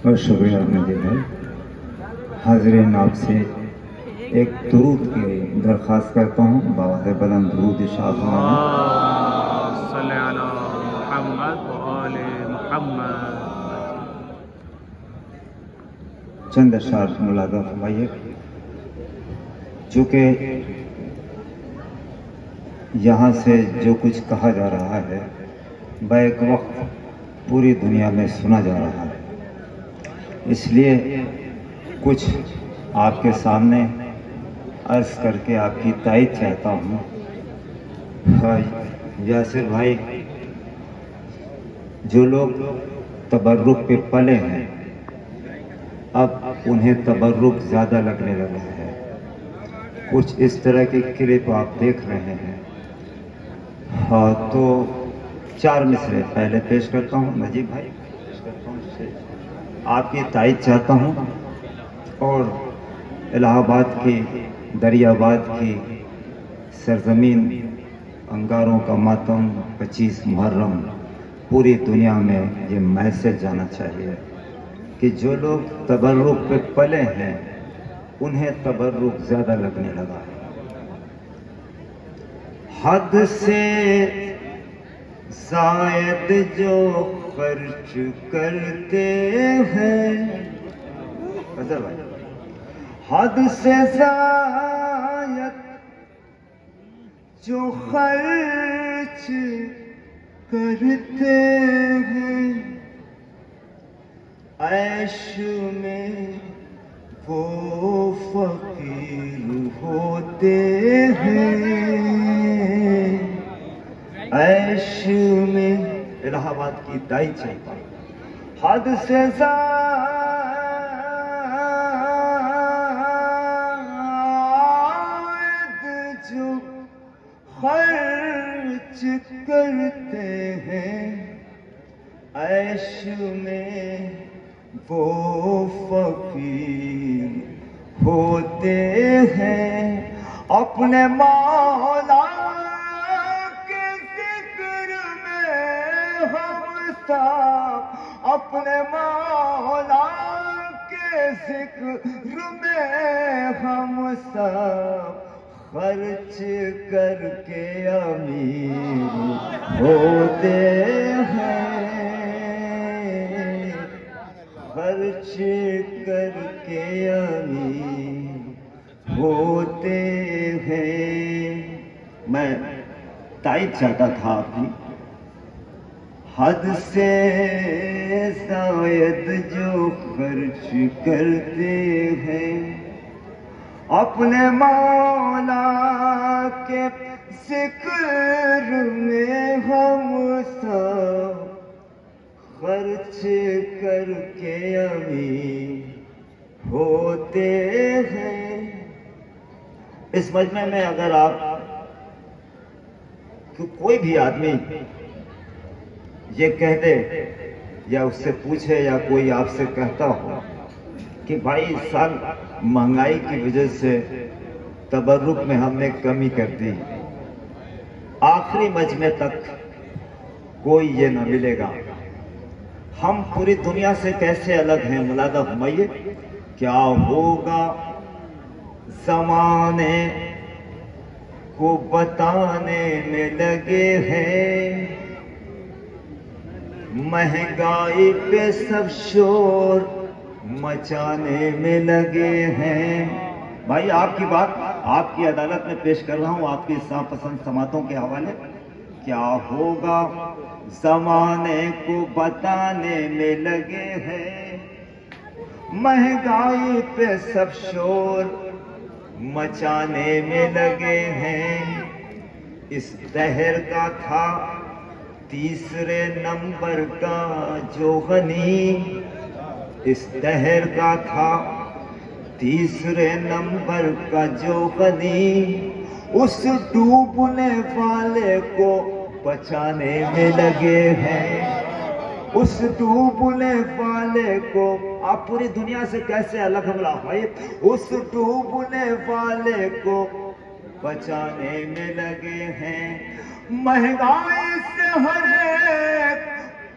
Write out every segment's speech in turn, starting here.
اور شکریہ نجیب بھائی. حاضرین آپ سے ایک درود کی درخواست کرتا ہوں. بآواز بلند درود ارشاد فرمائیں. صلی علی محمد و آل محمد. چند اشعار ملاحظہ فرمائیے. چونکہ یہاں سے جو کچھ کہا جا رہا ہے بیک وقت پوری دنیا میں سنا جا رہا ہے، اس لیے کچھ آپ کے سامنے عرض کر کے آپ کی تائید چاہتا ہوں. یاسر بھائی، جو لوگ تبرک پہ پلے ہیں اب انہیں تبرک زیادہ لگنے لگا ہے. کچھ اس طرح کی کلپ آپ دیکھ رہے ہیں. ہاں تو 4 مصرے پہلے پیش کرتا ہوں. نجیب بھائی پیش کرتا ہوں، آپ کی تائید چاہتا ہوں. اور الہ آباد کی، دریاباد کی سرزمین، انگاروں کا ماتم 25 محرم، پوری دنیا میں یہ میسج جانا چاہیے کہ جو لوگ تبرک پہ پلے ہیں انہیں تبرک زیادہ لگنے لگا ہے. حد سے زائد جو خرچ کرتے ہیں، حد سے زائد جو خرچ کرتے ہیں، عیش میں وہ فقیر ہوتے ہیں. عیش میں الہ آباد کی دائی چاہتا ہے. حد سے زائد جو خرچ کرتے ہیں، عیش میں وہ فقیر ہوتے ہیں. اپنے مولا کے ذکر میں ہم سب، اپنے مولا کے ذکر میں ہم سب خرچ کر کے امیر ہوتے ہیں. خرچ کر کے امیر ہوتے ہیں. میں تائید چاہتا تھا آپ کی. حد سے زائد جو خرچ کرتے ہیں، اپنے مولا کے ذکر میں ہم سب خرچ کر کے امیر ہوتے ہیں. اس مجمع میں اگر آپ کوئی بھی آدمی یہ کہہ دے یا اس سے پوچھے یا کوئی آپ سے کہتا ہو کہ بھائی اس سال مہنگائی کی وجہ سے تبرک میں ہم نے کمی کر دی، آخری مجمع تک کوئی یہ نہ ملے گا. ہم پوری دنیا سے کیسے الگ ہیں ملاحظہ فرمائیے. کیا ہوگا زمانے کو بتانے میں لگے ہیں، مہنگائی پہ سب شور مچانے میں لگے ہیں. بھائی آپ کی بات آپ کی عدالت میں پیش کر رہا ہوں آپ کی انصاف پسند سماعتوں کے حوالے. کیا ہوگا زمانے کو بتانے میں لگے ہیں، مہنگائی پہ سب شور مچانے میں لگے ہیں. اس دہر کا تھا تیسرے نمبر کا جو غنی، اس دہر کا تھا تیسرے نمبر کا جو غنی، اس ڈوبنے والے کو بچانے میں لگے ہیں. اس ڈوبنے والے کو آپ پوری دنیا سے کیسے الگ ہم بھائی، اس ڈوبنے والے کو بچانے میں لگے ہیں. مہنگائی سے ہر ایک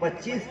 25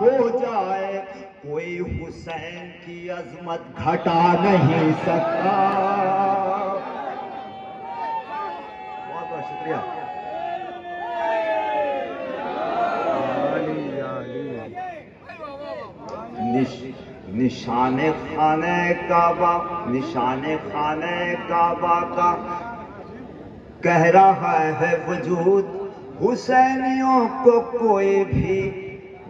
ہو جائے کوئی حسین کی عظمت گھٹا نہیں سکتا. بہت بہت شکریہ. نشان خانہ کعبہ کا کہہ رہا ہے وجود، حسینیوں کو کوئی بھی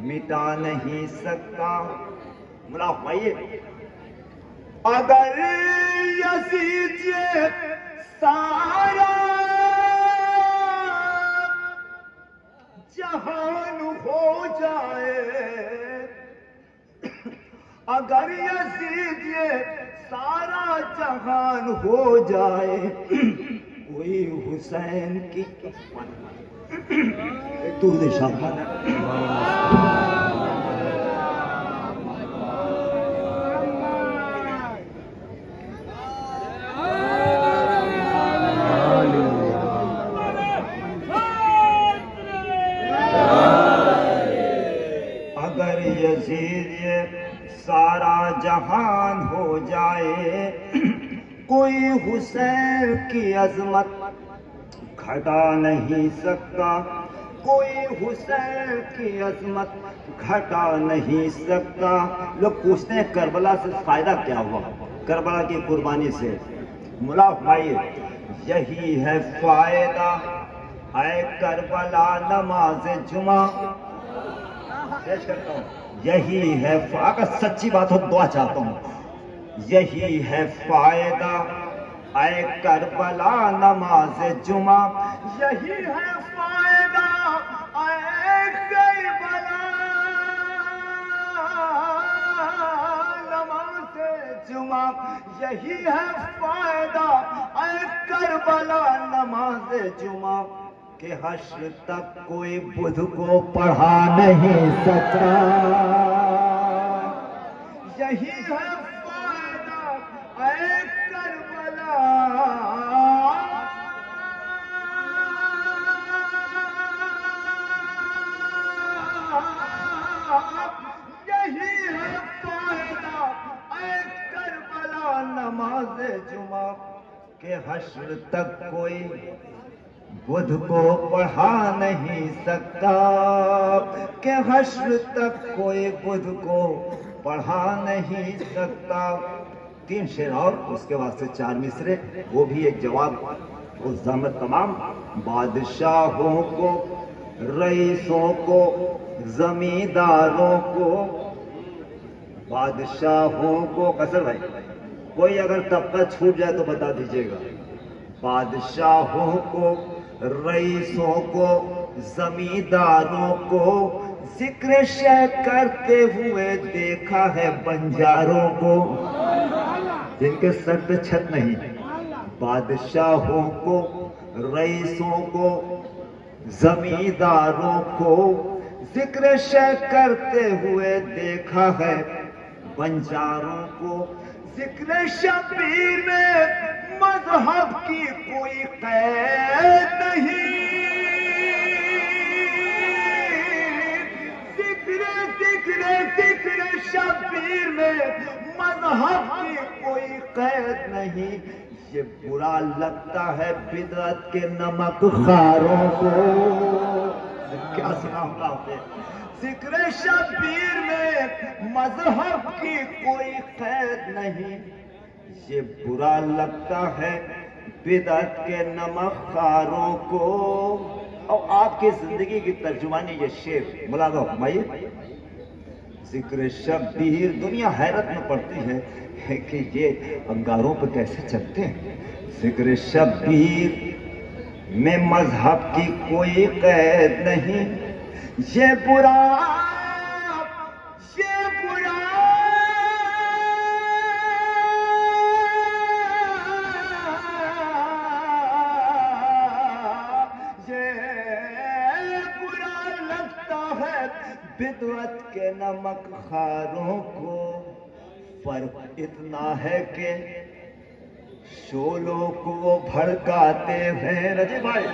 مٹا نہیں سکتا. ملا فرمائیے اگر یزید یہ سارا جہان ہو جائے، اگر یزید یہ سارا جہان ہو جائے، کوئی حسین کی درود شاہ اگر یزید یہ سارا جہان ہو جائے، کوئی حسین کی عظمت گھٹا نہیں سکتا، کوئی حسین کی عظمت گھٹا نہیں سکتا. لوگ پوچھتے ہیں کربلا سے فائدہ کیا ہوا، کربلا کی قربانی سے. ملا فرمائیے یہی ہے فائدہ اے کربلا نماز جمعہ. پیش کرتا ہوں یہی ہے، اگر سچی بات ہو دعا چاہتا ہوں. یہی ہے فائدہ اے کربلا نماز جمعہ، یہی ہے فائدہ اے کربلا نماز جمعہ، یہی ہے فائدہ اے کربلا نماز جمعہ کہ حشر تک کوئی بدھ کو پڑھا نہیں سکتا. یہی ہے فائدہ اے کربلا یہی ہے فائدہ اے کربلا نماز جمعہ کہ حشر تک کوئی بدھ کو پڑھا نہیں سکتا، کہ حشر تک کوئی بدھ کو پڑھا نہیں سکتا. 3 شعر اور اس کے واسطے 4 مصرے، وہ بھی ایک جواب اس زحمت تمام بادشاہوں کو، رئیسوں کو، زمینداروں کو، بادشاہوں کو. قصر بھائی کوئی اگر طبقہ چھوٹ جائے تو بتا دیجیے گا. بادشاہوں کو، رئیسوں کو، زمینداروں کو ذکر شہ کرتے ہوئے دیکھا ہے بنجاروں کو جن کے سر پہ چھت نہیں. بادشاہوں کو، رئیسوں کو، زمینداروں کو ذکر شہ کرتے ہوئے دیکھا ہے بنجاروں کو. ذکر شبیر میں مذہب کی کوئی قید نہیں، ذکر شبیر میں مذہب کی کوئی قید نہیں. یہ برا لگتا ہے بدعت کے نمک خاروں کو. کیا سنا ہوگا آپ نے؟ ذکر شبیر میں مذہب کی کوئی قید نہیں. یہ برا لگتا ہے بدعت کے نمک خاروں کو. اور آپ کی زندگی کی ترجمانی یہ شعر ملاحظہ فرمائیے. ذکر شبیر دنیا حیرت میں پڑتی ہے کہ یہ انگاروں پہ کیسے چلتے ہیں. ذکر شبیر میں مذہب کی کوئی قید نہیں. یہ برا لگتا ہے بدعت کے نمک خاروں کو. فرق اتنا ہے کہ شولوں کو بھڑکاتے ہیں. رجی بھائی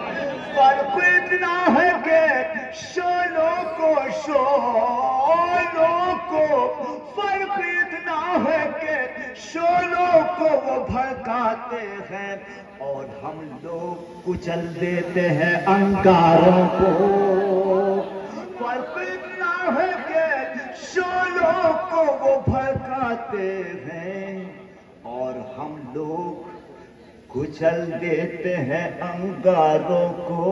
فرق اتنا ہے کہ شولوں کو فرق اتنا ہے کہ شولوں کو وہ بھڑکاتے ہیں اور ہم لوگ کچل دیتے ہیں انگاروں کو. فرق اتنا ہے کہ شولوں کو وہ بھڑکاتے ہیں اور ہم لوگ کچل دیتے ہیں انگاروں کو.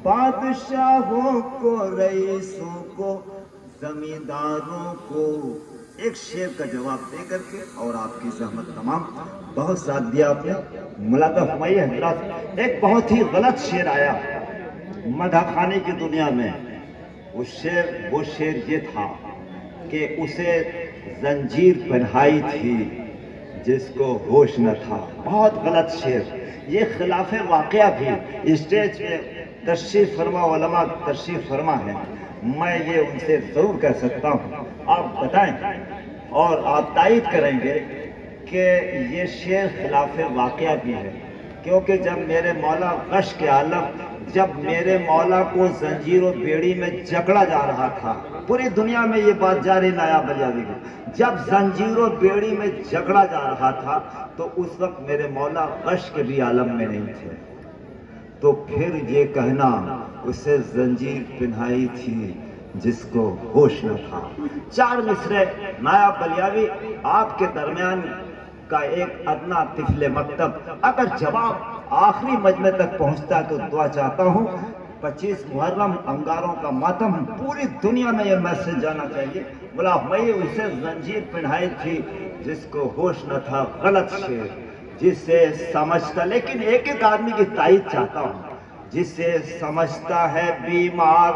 بادشاہوں کو، رئیسوں کو، زمینداروں کو. ایک شعر کا جواب دے کر کے اور آپ کی زحمت تمام، بہت ساتھ دیا آپ نے. ملاحظہ فرمائیے حضرات، ایک بہت ہی غلط شعر آیا مدح خانے کی دنیا میں. وہ شعر یہ تھا کہ اسے زنجیر پہنائی تھی جس کو ہوش نہ تھا. بہت غلط شعر. یہ خلاف واقعہ بھی اسٹیج پہ تشریف فرما علماء تشریف فرما ہے. میں یہ ان سے ضرور کہہ سکتا ہوں، آپ بتائیں اور آپ تائید کریں گے کہ یہ شعر خلاف واقعہ بھی ہے. کیونکہ جب میرے مولا غش کے عالم، جب میرے مولا کو زنجیر و بیڑی میں جکڑا جا رہا تھا، پوری دنیا میں یہ بات جاری نایاب بلیاوی کی، جب زنجیر و بیڑی میں جکڑا جا رہا تھا تو اس وقت میرے مولا غش کے بھی عالم میں نہیں تھے. تو پھر یہ کہنا اسے زنجیر پہنائی تھی جس کو ہوش نہ تھا. 4 مصرے نایاب بلیاوی آپ کے درمیان کا ایک ادنا طفل مکتب. اگر جواب آخری مجمع تک پہنچتا ہے تو دعا چاہتا ہوں 25 محرم انگاروں کا ماتم، پوری دنیا میں یہ میسج جانا چاہیے. بولا میں اسے زنجیر پہنائی تھی جس کو ہوش نہ تھا. غلط شعر. جسے سمجھتا، لیکن ایک آدمی کی تائید چاہتا ہوں، جسے سمجھتا ہے بیمار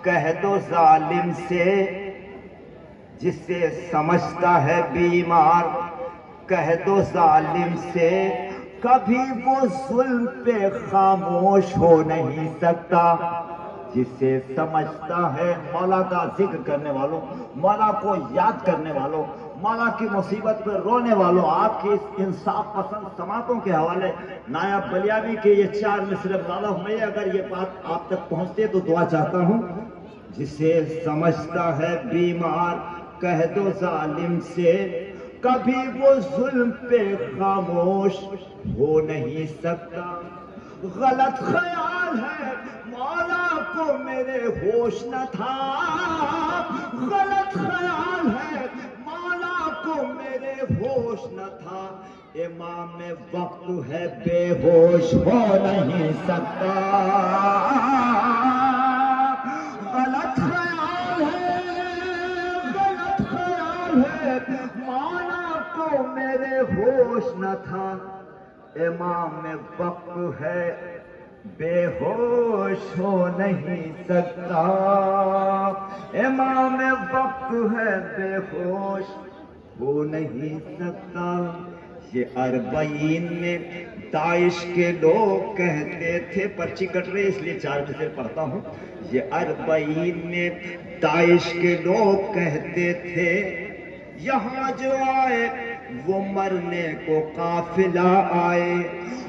کہہ دو ظالم سے. جسے سمجھتا ہے بیمار کہہ دو ظالم سے. کبھی وہ ظلم پہ خاموش ہو نہیں سکتا. جسے سمجھتا ہے مولا کا ذکر کرنے والوں، مولا کو یاد کرنے والوں، مولا کی مصیبت پر رونے والوں، آپ کی اس انصاف پسند سماعتوں کے حوالے نایاب بلیاوی کے یہ 4 مصرے بلالا میں اگر یہ بات آپ تک پہنچتے تو دعا چاہتا ہوں. جسے سمجھتا ہے بیمار کہہ دو ظالم سے. کبھی وہ ظلم پہ خاموش ہو نہیں سکتا. غلط خیال ہے مولا کو میرے ہوش نہ تھا. غلط خیال ہے مولا کو میرے ہوش نہ تھا. امام وقت ہے بے ہوش ہو نہیں سکتا. غلط خیال ہے، غلط خیال ہے مولا کو میرے ہوش نہ تھا. امام وقت ہے بے ہوش ہو نہیں سکتا. امام وقت ہے بے ہوش ہو نہیں سکتا. یہ 40 میں داعش کے لوگ کہتے تھے، پرچی کٹ رہی اس لیے 4 مصرے پڑھتا ہوں. یہ 40 میں داعش کے لوگ کہتے تھے یہاں جو آئے وہ مرنے کو قافلہ آئے.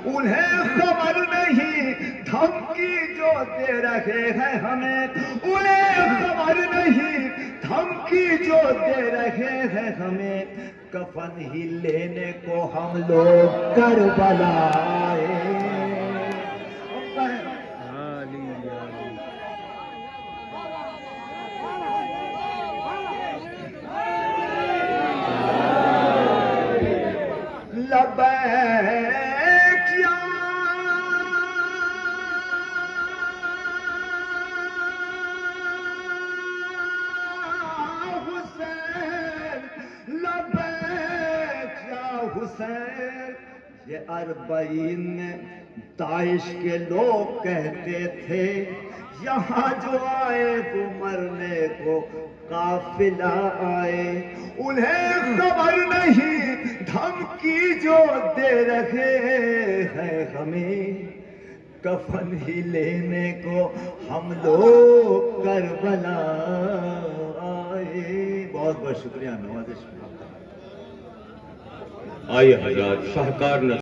انہیں خبر نہیں دھمکی جو دے رہے ہیں ہمیں. انہیں خبر نہیں دھمکی جو دے رہے ہیں ہمیں. کفن ہی لینے کو ہم لوگ کربلا آئے. لبیک یا حسین، لبیک یا حسین. یہ 40 میں داعش کے لوگ کہتے تھے یہاں جو آئے وہ مرنے کو قافلہ آئے. انہیں خبر نہیں دھمکی جو دے رہے ہیں ہمیں. کفن ہی لینے کو ہم لوگ کربلا آئے. بہت بہت شکریہ. نوازش. آئیے حضرات، شاہکار